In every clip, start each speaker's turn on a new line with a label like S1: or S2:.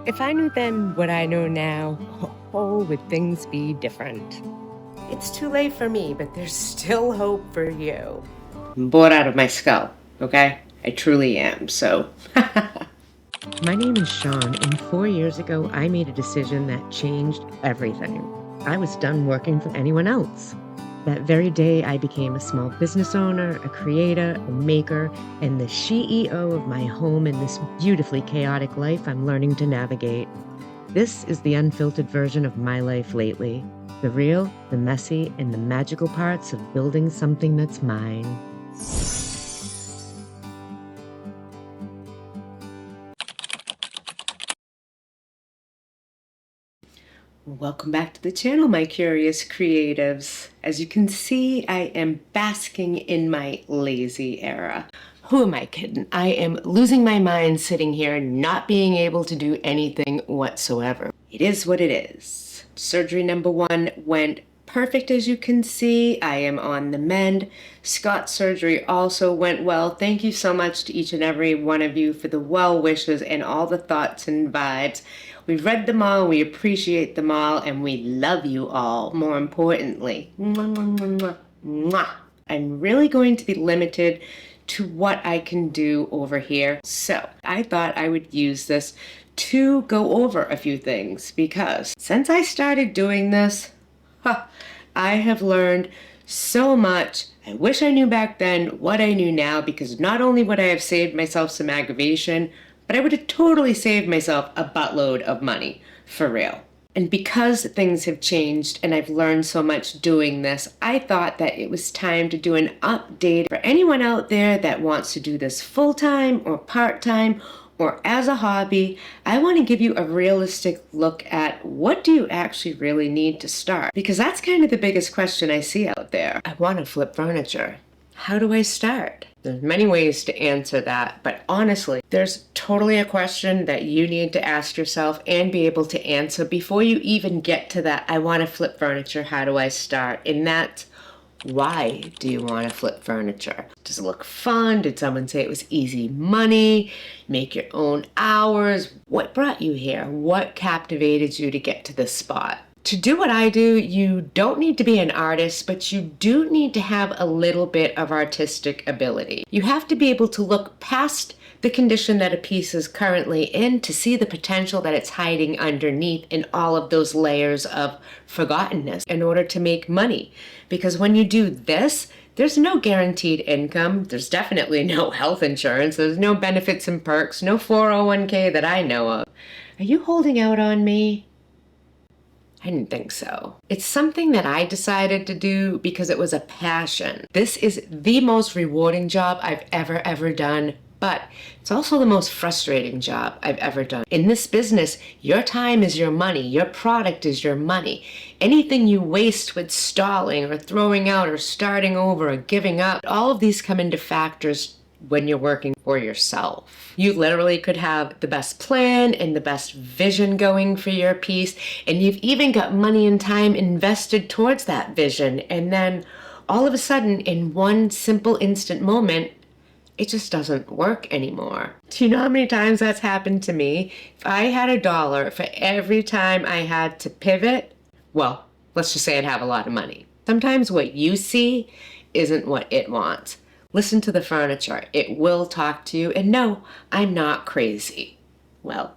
S1: If I knew then what I know now, oh, would things be different? It's too late for me, but there's still hope for you. I'm bored out of my skull, okay? I truly am, so. My name is Shawn, and 4 years ago, I made a decision that changed everything. I was done working for anyone else. That very day, I became a small business owner, a creator, a maker, and the CEO of my home in this beautifully chaotic life I'm learning to navigate. This is the unfiltered version of my life lately. The real, the messy, and the magical parts of building something that's mine. Welcome back to the channel, my curious creatives. As you can see, I am basking in my lazy era. Who am I kidding? I am losing my mind sitting here, not being able to do anything whatsoever. It is what it is. Surgery number 1 went perfect, as you can see. I am on the mend. Scott's surgery also went well. Thank you so much to each and every one of you for the well wishes and all the thoughts and vibes. We've read them all, we appreciate them all, and we love you all, more importantly. Mwah, mwah, mwah, mwah. I'm really going to be limited to what I can do over here. So I thought I would use this to go over a few things, because since I started doing this, I have learned so much. I wish I knew back then what I knew now, because not only would I have saved myself some aggravation, but I would have totally saved myself a buttload of money, for real. And because things have changed and I've learned so much doing this, I thought that it was time to do an update for anyone out there that wants to do this full-time or part-time or as a hobby. I want to give you a realistic look at what do you actually really need to start? Because that's kind of the biggest question I see out there. I want to flip furniture. How do I start? There's many ways to answer that, but honestly, there's totally a question that you need to ask yourself and be able to answer before you even get to that, I want to flip furniture, how do I start? And that's, why do you want to flip furniture? Does it look fun? Did someone say it was easy money? Make your own hours? What brought you here? What captivated you to get to this spot? To do what I do, you don't need to be an artist, but you do need to have a little bit of artistic ability. You have to be able to look past the condition that a piece is currently in to see the potential that it's hiding underneath in all of those layers of forgottenness in order to make money. Because when you do this, there's no guaranteed income. There's definitely no health insurance. There's no benefits and perks, no 401k that I know of. Are you holding out on me? I didn't think so. It's something that I decided to do because it was a passion. This is the most rewarding job I've ever done, but it's also the most frustrating job I've ever done. In this business, your time is your money. Your product is your money. Anything you waste with stalling or throwing out or starting over or giving up, all of these come into factors when you're working for yourself. You literally could have the best plan and the best vision going for your piece, and you've even got money and time invested towards that vision, and then all of a sudden, in one simple instant moment, it just doesn't work anymore. Do you know how many times that's happened to me? If I had $1 for every time I had to pivot, well, let's just say I'd have a lot of money. Sometimes what you see isn't what it wants. Listen to the furniture. It will talk to you. And no, I'm not crazy. Well,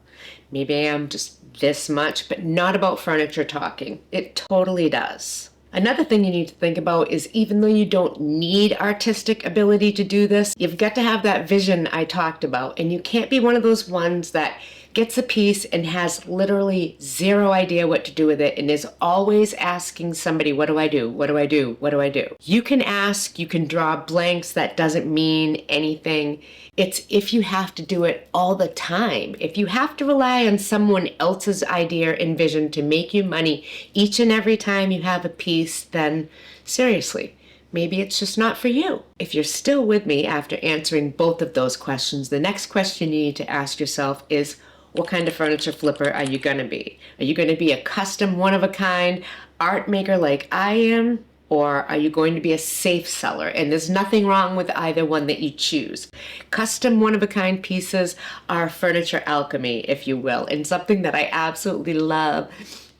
S1: maybe I am just this much, but not about furniture talking. It totally does. Another thing you need to think about is, even though you don't need artistic ability to do this, you've got to have that vision I talked about. And you can't be one of those ones that gets a piece and has literally zero idea what to do with it and is always asking somebody, what do I do? What do I do? What do I do? You can ask, you can draw blanks. That doesn't mean anything. It's if you have to do it all the time. If you have to rely on someone else's idea and vision to make you money each and every time you have a piece, then seriously, maybe it's just not for you. If you're still with me after answering both of those questions, the next question you need to ask yourself is, what kind of furniture flipper are you gonna be? Are you gonna be a custom, one-of-a-kind art maker like I am? or are you going to be a safe seller? And there's nothing wrong with either one that you choose. Custom one-of-a-kind pieces are furniture alchemy, if you will, and something that I absolutely love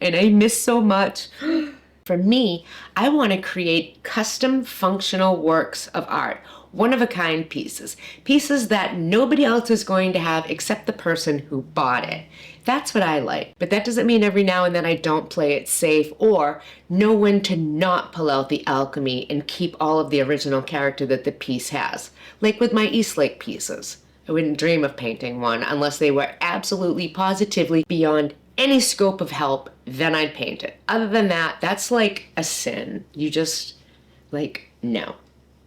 S1: and I miss so much. For me, I want to create custom functional works of art, one-of-a-kind pieces, pieces that nobody else is going to have except the person who bought it. That's what I like. But that doesn't mean every now and then I don't play it safe or know when to not pull out the alchemy and keep all of the original character that the piece has. Like with my Eastlake pieces. I wouldn't dream of painting one unless they were absolutely positively beyond any scope of help, then I'd paint it. Other than that, that's like a sin. You just, like, no,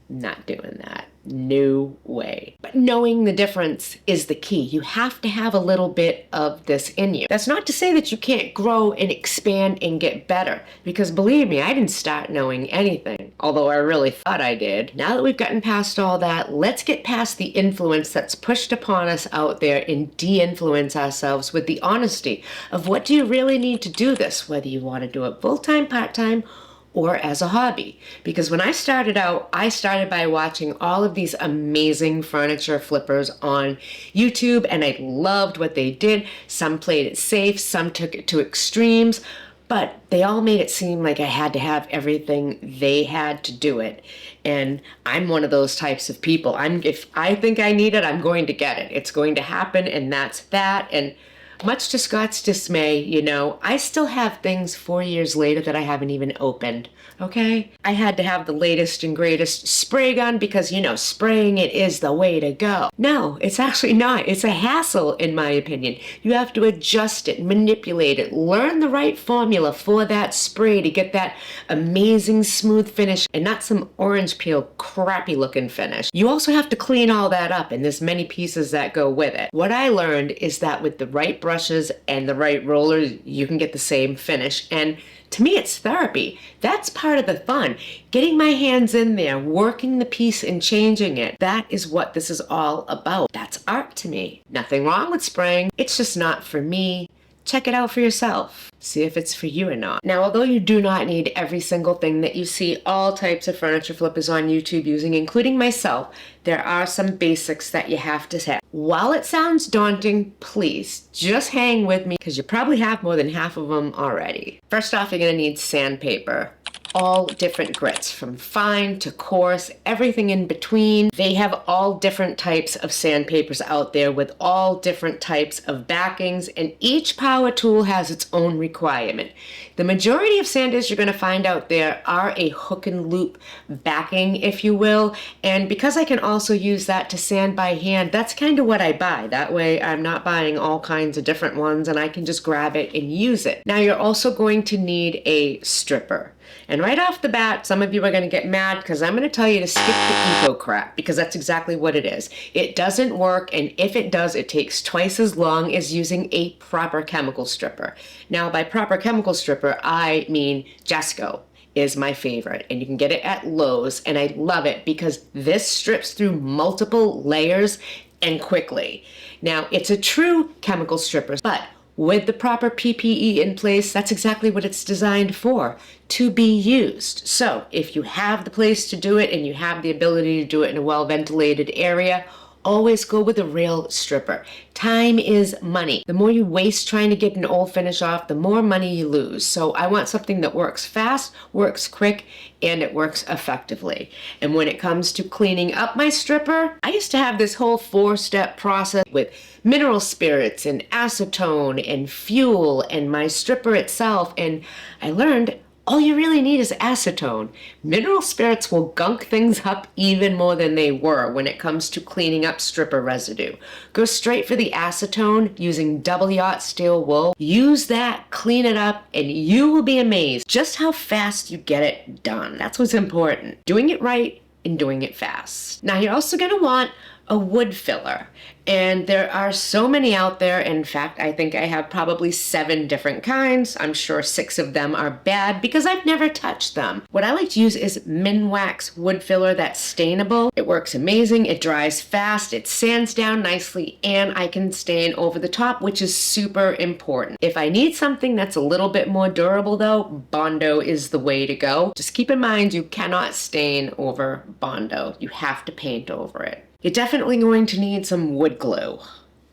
S1: not doing that. No way. But knowing the difference is the key. You have to have a little bit of this in you. That's not to say that you can't grow and expand and get better, because believe me, I didn't start knowing anything, although I really thought I did. Now that we've gotten past all that, let's get past the influence that's pushed upon us out there and de-influence ourselves with the honesty of what do you really need to do this, whether you want to do it full-time, part-time, or as a hobby. Because when I started out, I started by watching all of these amazing furniture flippers on YouTube, and I loved what they did. Some played it safe, some took it to extremes, but they all made it seem like I had to have everything they had to do it. And I'm one of those types of people. If I think I need it, I'm going to get it. It's going to happen, and that's that. And much to Scott's dismay, you know, I still have things 4 years later that I haven't even opened, okay? I had to have the latest and greatest spray gun because, you know, spraying it is the way to go. No, it's actually not. It's a hassle, in my opinion. You have to adjust it, manipulate it, learn the right formula for that spray to get that amazing smooth finish and not some orange peel crappy looking finish. You also have to clean all that up, and there's many pieces that go with it. What I learned is that with the right brushes and the right rollers, you can get the same finish. And to me, it's therapy. That's part of the fun. Getting my hands in there, working the piece and changing it. That is what this is all about. That's art to me. Nothing wrong with spraying. It's just not for me. Check it out for yourself. See if it's for you or not. Now, although you do not need every single thing that you see all types of furniture flippers on YouTube using, including myself, there are some basics that you have to have. While it sounds daunting, please just hang with me because you probably have more than half of them already. First off, you're gonna need sandpaper. All different grits, from fine to coarse, everything in between. They have all different types of sandpapers out there with all different types of backings, and each power tool has its own requirement. The majority of sanders you're going to find out there are a hook and loop backing, if you will, and because I can also use that to sand by hand, that's kind of what I buy. That way I'm not buying all kinds of different ones and I can just grab it and use it. Now you're also going to need a stripper. And right off the bat, some of you are going to get mad because I'm going to tell you to skip the eco crap, because that's exactly what it is. It doesn't work, and if it does, it takes twice as long as using a proper chemical stripper. Now, by proper chemical stripper, I mean Jesco is my favorite, and you can get it at Lowe's, and I love it because this strips through multiple layers and quickly. Now, it's a true chemical stripper, but with the proper PPE in place, that's exactly what it's designed for, to be used. So if you have the place to do it and you have the ability to do it in a well-ventilated area, always go with a real stripper. Time is money. The more you waste trying to get an old finish off, the more money you lose. So I want something that works fast, works quick, and it works effectively. And when it comes to cleaning up my stripper, I used to have this whole 4-step process with mineral spirits and acetone and fuel and my stripper itself, and I learned all you really need is acetone. Mineral spirits will gunk things up even more than they were when it comes to cleaning up stripper residue. Go straight for the acetone using double yacht steel wool. Use that, clean it up, and you will be amazed just how fast you get it done. That's what's important. Doing it right and doing it fast. Now you're also going to want a wood filler. And there are so many out there. In fact, I think I have probably 7 different kinds. I'm sure 6 of them are bad because I've never touched them. What I like to use is Minwax wood filler that's stainable. It works amazing. It dries fast. It sands down nicely, and I can stain over the top, which is super important. If I need something that's a little bit more durable though, Bondo is the way to go. Just keep in mind you cannot stain over Bondo. You have to paint over it. You're definitely going to need some wood glue.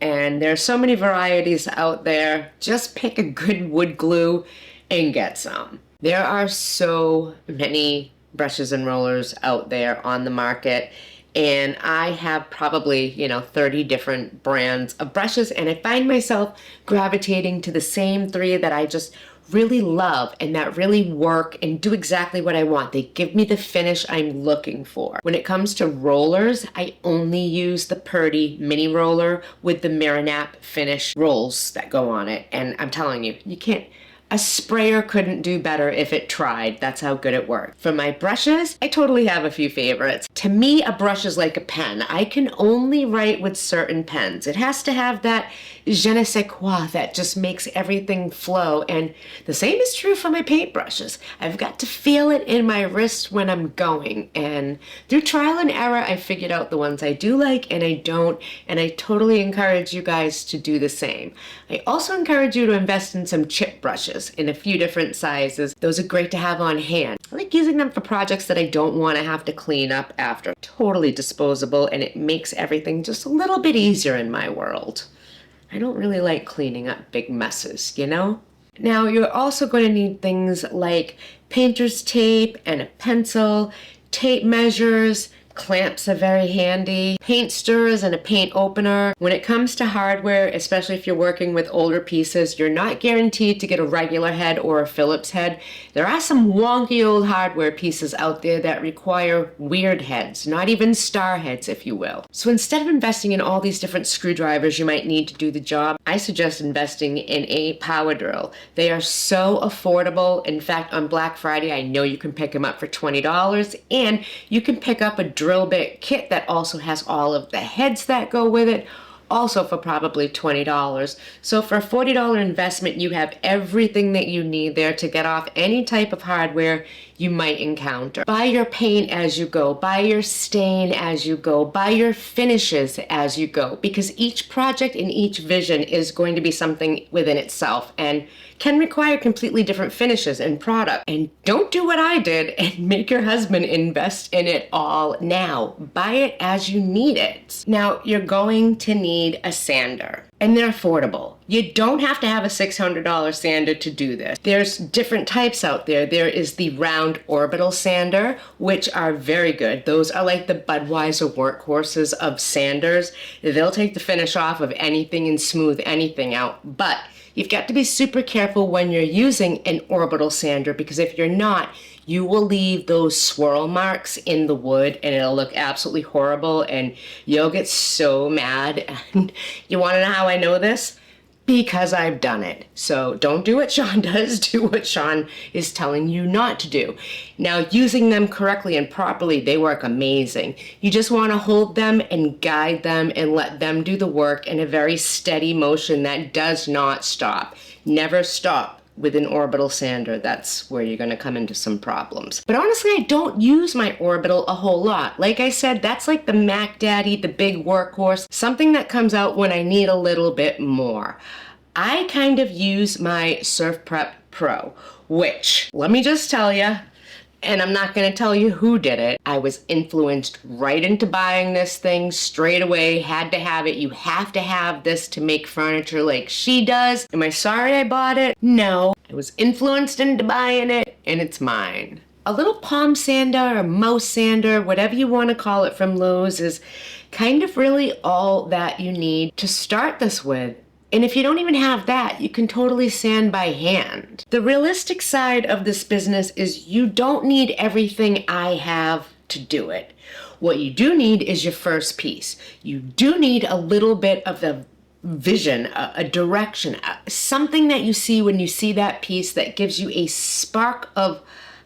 S1: And there's so many varieties out there. Just pick a good wood glue and get some. There are so many brushes and rollers out there on the market. And I have probably, 30 different brands of brushes. And I find myself gravitating to the same 3 that I just really love and that really work and do exactly what I want. They give me the finish I'm looking for. When it comes to rollers, I only use the Purdy mini roller with the Marinap finish rolls that go on it. And I'm telling you, a sprayer couldn't do better if it tried. That's how good it worked. For my brushes, I totally have a few favorites. To me, a brush is like a pen. I can only write with certain pens. It has to have that je ne sais quoi that just makes everything flow. And the same is true for my paintbrushes. I've got to feel it in my wrist when I'm going. And through trial and error, I figured out the ones I do like and I don't. And I totally encourage you guys to do the same. I also encourage you to invest in some chip brushes in a few different sizes. Those are great to have on hand. I like using them for projects that I don't want to have to clean up after. Totally disposable, and it makes everything just a little bit easier in my world. I don't really like cleaning up big messes, Now, you're also going to need things like painter's tape and a pencil, tape measures. Clamps are very handy, paint stirrers and a paint opener. When it comes to hardware, especially if you're working with older pieces, you're not guaranteed to get a regular head or a Phillips head. There are some wonky old hardware pieces out there that require weird heads, not even star heads, if you will. So instead of investing in all these different screwdrivers you might need to do the job, I suggest investing in a power drill. They are so affordable. In fact, on Black Friday, I know you can pick them up for $20, and you can pick up a drill bit kit that also has all of the heads that go with it, also for probably $20. So for a $40 investment, you have everything that you need there to get off any type of hardware you might encounter. Buy your paint as you go, buy your stain as you go, buy your finishes as you go, because each project and each vision is going to be something within itself and can require completely different finishes and product. And don't do what I did and make your husband invest in it all now. Buy it as you need it. Now, you're going to need a sander, and they're affordable. You don't have to have a $600 sander to do this. There's different types out there. There is the round orbital sander, which are very good. Those are like the Budweiser workhorses of sanders. They'll take the finish off of anything and smooth anything out, but you've got to be super careful when you're using an orbital sander, because if you're not, you will leave those swirl marks in the wood and it'll look absolutely horrible and you'll get so mad. And you want to know how I know this? Because I've done it. So don't do what Shawn does, do what Shawn is telling you not to do. Now, using them correctly and properly, they work amazing. You just want to hold them and guide them and let them do the work in a very steady motion that does not stop. Never stop with an orbital sander. That's where you're going to come into some problems. But honestly, I don't use my orbital a whole lot. Like I said, that's like the Mac Daddy, the big workhorse, something that comes out when I need a little bit more. I kind of use my Surf Prep Pro, which, let me just tell you, and I'm not going to tell you who did it. I was influenced right into buying this thing straight away. Had to have it. You have to have this to make furniture like she does. Am I sorry I bought it? No. I was influenced into buying it, and it's mine. A little palm sander or mouse sander, whatever you want to call it, from Lowe's is kind of really all that you need to start this with. And if you don't even have that, you can totally sand by hand. The realistic side of this business is you don't need everything I have to do it. What you do need is your first piece. You do need a little bit of the vision, a direction, something that you see when you see that piece that gives you a spark of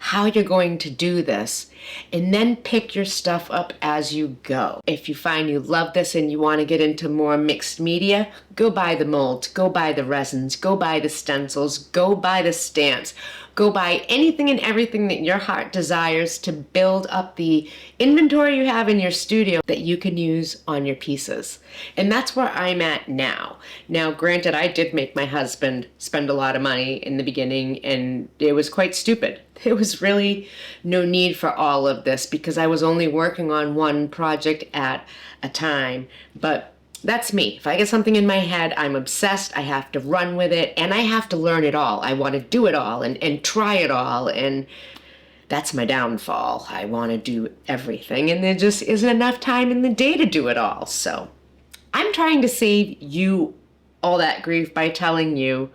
S1: how you're going to do this, and then pick your stuff up as you go. If you find you love this and you want to get into more mixed media, go buy the molds, go buy the resins, go buy the stencils, go buy the stamps, go buy anything and everything that your heart desires to build up the inventory you have in your studio that you can use on your pieces. And that's where I'm at now. Now, granted, I did make my husband spend a lot of money in the beginning, and it was quite stupid. There was really no need for all of this because I was only working on one project at a time. But that's me. If I get something in my head, I'm obsessed. I have to run with it, and I have to learn it all. I want to do it all and try it all, and that's my downfall. I want to do everything, and there just isn't enough time in the day to do it all. So I'm trying to save you all that grief by telling you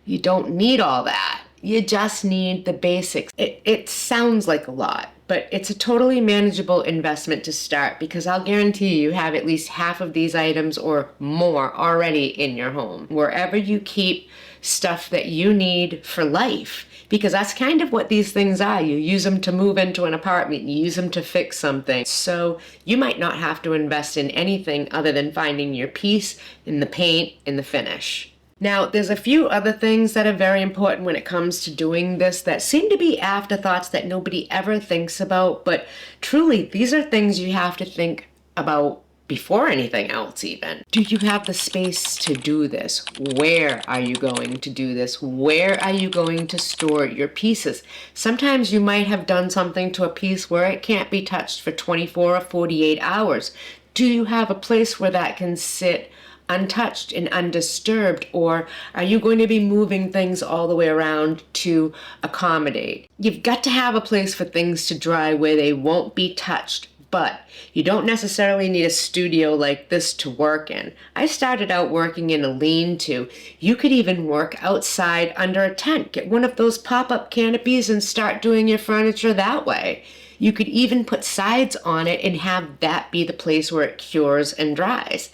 S1: you don't need all that. You just need the basics. It sounds like a lot, but it's a totally manageable investment to start because I'll guarantee you have at least half of these items or more already in your home, wherever you keep stuff that you need for life. Because that's kind of what these things are. You use them to move into an apartment, you use them to fix something. So you might not have to invest in anything other than finding your piece in the paint and the finish. Now, there's a few other things that are very important when it comes to doing this that seem to be afterthoughts that nobody ever thinks about, but truly, these are things you have to think about before anything else even. Do you have the space to do this? Where are you going to do this? Where are you going to store your pieces? Sometimes you might have done something to a piece where it can't be touched for 24 or 48 hours. Do you have a place where that can sit untouched and undisturbed, or are you going to be moving things all the way around to accommodate? You've got to have a place for things to dry where they won't be touched, but you don't necessarily need a studio like this to work in. I started out working in a lean-to. You could even work outside under a tent. Get one of those pop-up canopies and start doing your furniture that way. You could even put sides on it and have that be the place where it cures and dries.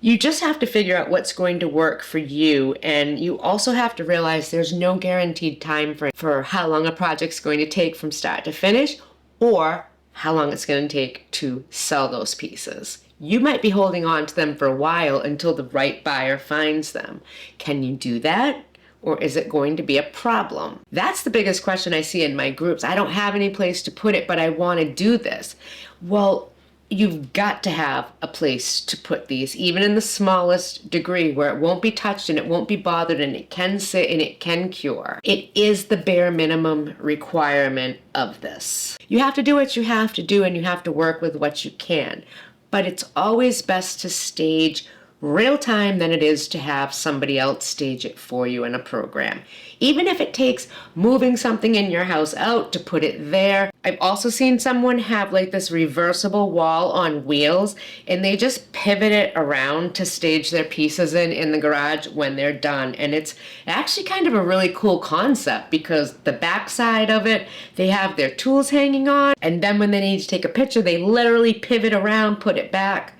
S1: You just have to figure out what's going to work for you, and you also have to realize there's no guaranteed time frame for how long a project's going to take from start to finish, or how long it's going to take to sell those pieces. You might be holding on to them for a while until the right buyer finds them. Can you do that? Or is it going to be a problem? That's the biggest question I see in my groups. I don't have any place to put it, but I want to do this. Well, you've got to have a place to put these, even in the smallest degree, where it won't be touched and it won't be bothered and it can sit and it can cure. It is the bare minimum requirement of this. You have to do what you have to do and you have to work with what you can. But it's always best to stage real time than it is to have somebody else stage it for you in a program. Even if it takes moving something in your house out to put it there. I've also seen someone have like this reversible wall on wheels, and they just pivot it around to stage their pieces in the garage when they're done. And it's actually kind of a really cool concept because the back side of it, they have their tools hanging on, and then when they need to take a picture, they literally pivot around, put it back.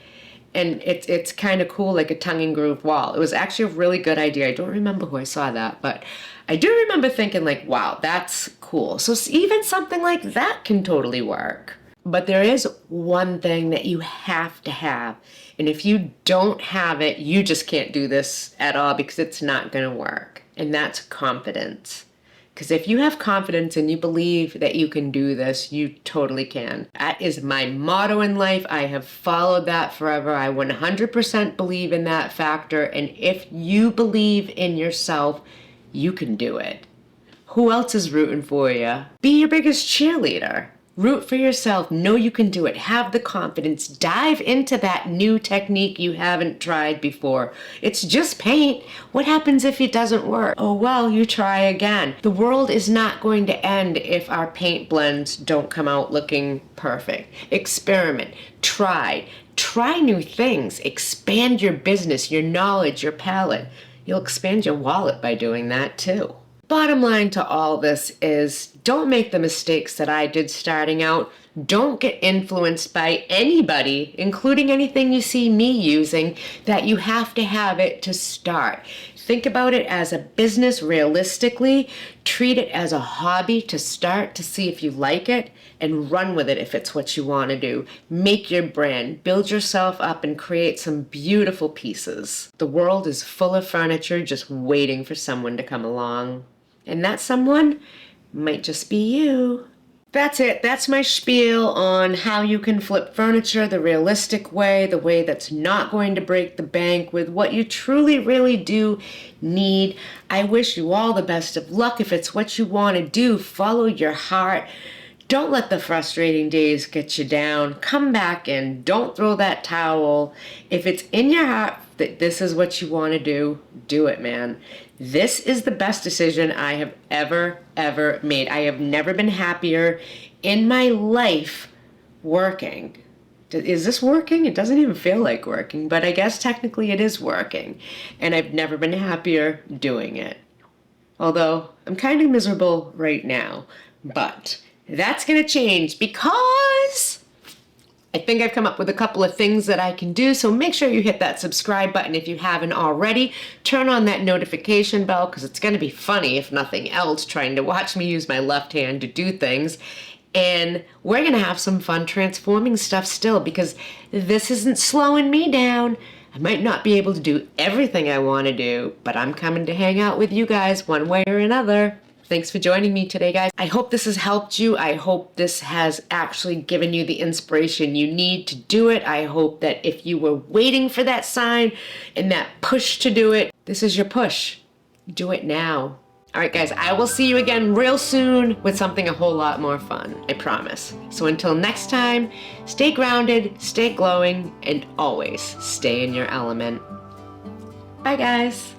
S1: And it's kind of cool, like a tongue and groove wall. It was actually a really good idea. I don't remember who I saw that, but I do remember thinking like, wow, that's cool. So even something like that can totally work. But there is one thing that you have to have. And if you don't have it, you just can't do this at all because it's not going to work. And that's confidence. Because if you have confidence and you believe that you can do this, you totally can. That is my motto in life. I have followed that forever. I 100% believe in that factor. And if you believe in yourself, you can do it. Who else is rooting for you? Be your biggest cheerleader. Root for yourself. Know you can do it. Have the confidence. Dive into that new technique you haven't tried before. It's just paint. What happens if it doesn't work? Oh, well, you try again. The world is not going to end if our paint blends don't come out looking perfect. Experiment. Try. Try new things. Expand your business, your knowledge, your palette. You'll expand your wallet by doing that too. Bottom line to all this is don't make the mistakes that I did starting out. Don't get influenced by anybody, including anything you see me using, that you have to have it to start. Think about it as a business realistically. Treat it as a hobby to start to see if you like it, and run with it if it's what you want to do. Make your brand, build yourself up, and create some beautiful pieces. The world is full of furniture just waiting for someone to come along. And that someone might just be you. That's it. That's my spiel on how you can flip furniture the realistic way, the way that's not going to break the bank, with what you truly, really do need. I wish you all the best of luck. If it's what you want to do, follow your heart. Don't let the frustrating days get you down. Come back and don't throw that towel. If it's in your heart that this is what you want to do it, man. This is the best decision I have ever made. I have never been happier in my life working. Is this working? It doesn't even feel like working, but I guess technically it is working. And I've never been happier doing it. Although I'm kind of miserable right now, but that's going to change because I think I've come up with a couple of things that I can do. So make sure you hit that subscribe button if you haven't already. Turn on that notification bell, because it's going to be funny, if nothing else, trying to watch me use my left hand to do things. And we're going to have some fun transforming stuff still, because this isn't slowing me down. I might not be able to do everything I want to do, but I'm coming to hang out with you guys one way or another. Thanks for joining me today, guys. I hope this has helped you. I hope this has actually given you the inspiration you need to do it. I hope that if you were waiting for that sign and that push to do it, this is your push. Do it now. All right, guys, I will see you again real soon with something a whole lot more fun, I promise. So until next time, stay grounded, stay glowing, and always stay in your element. Bye, guys.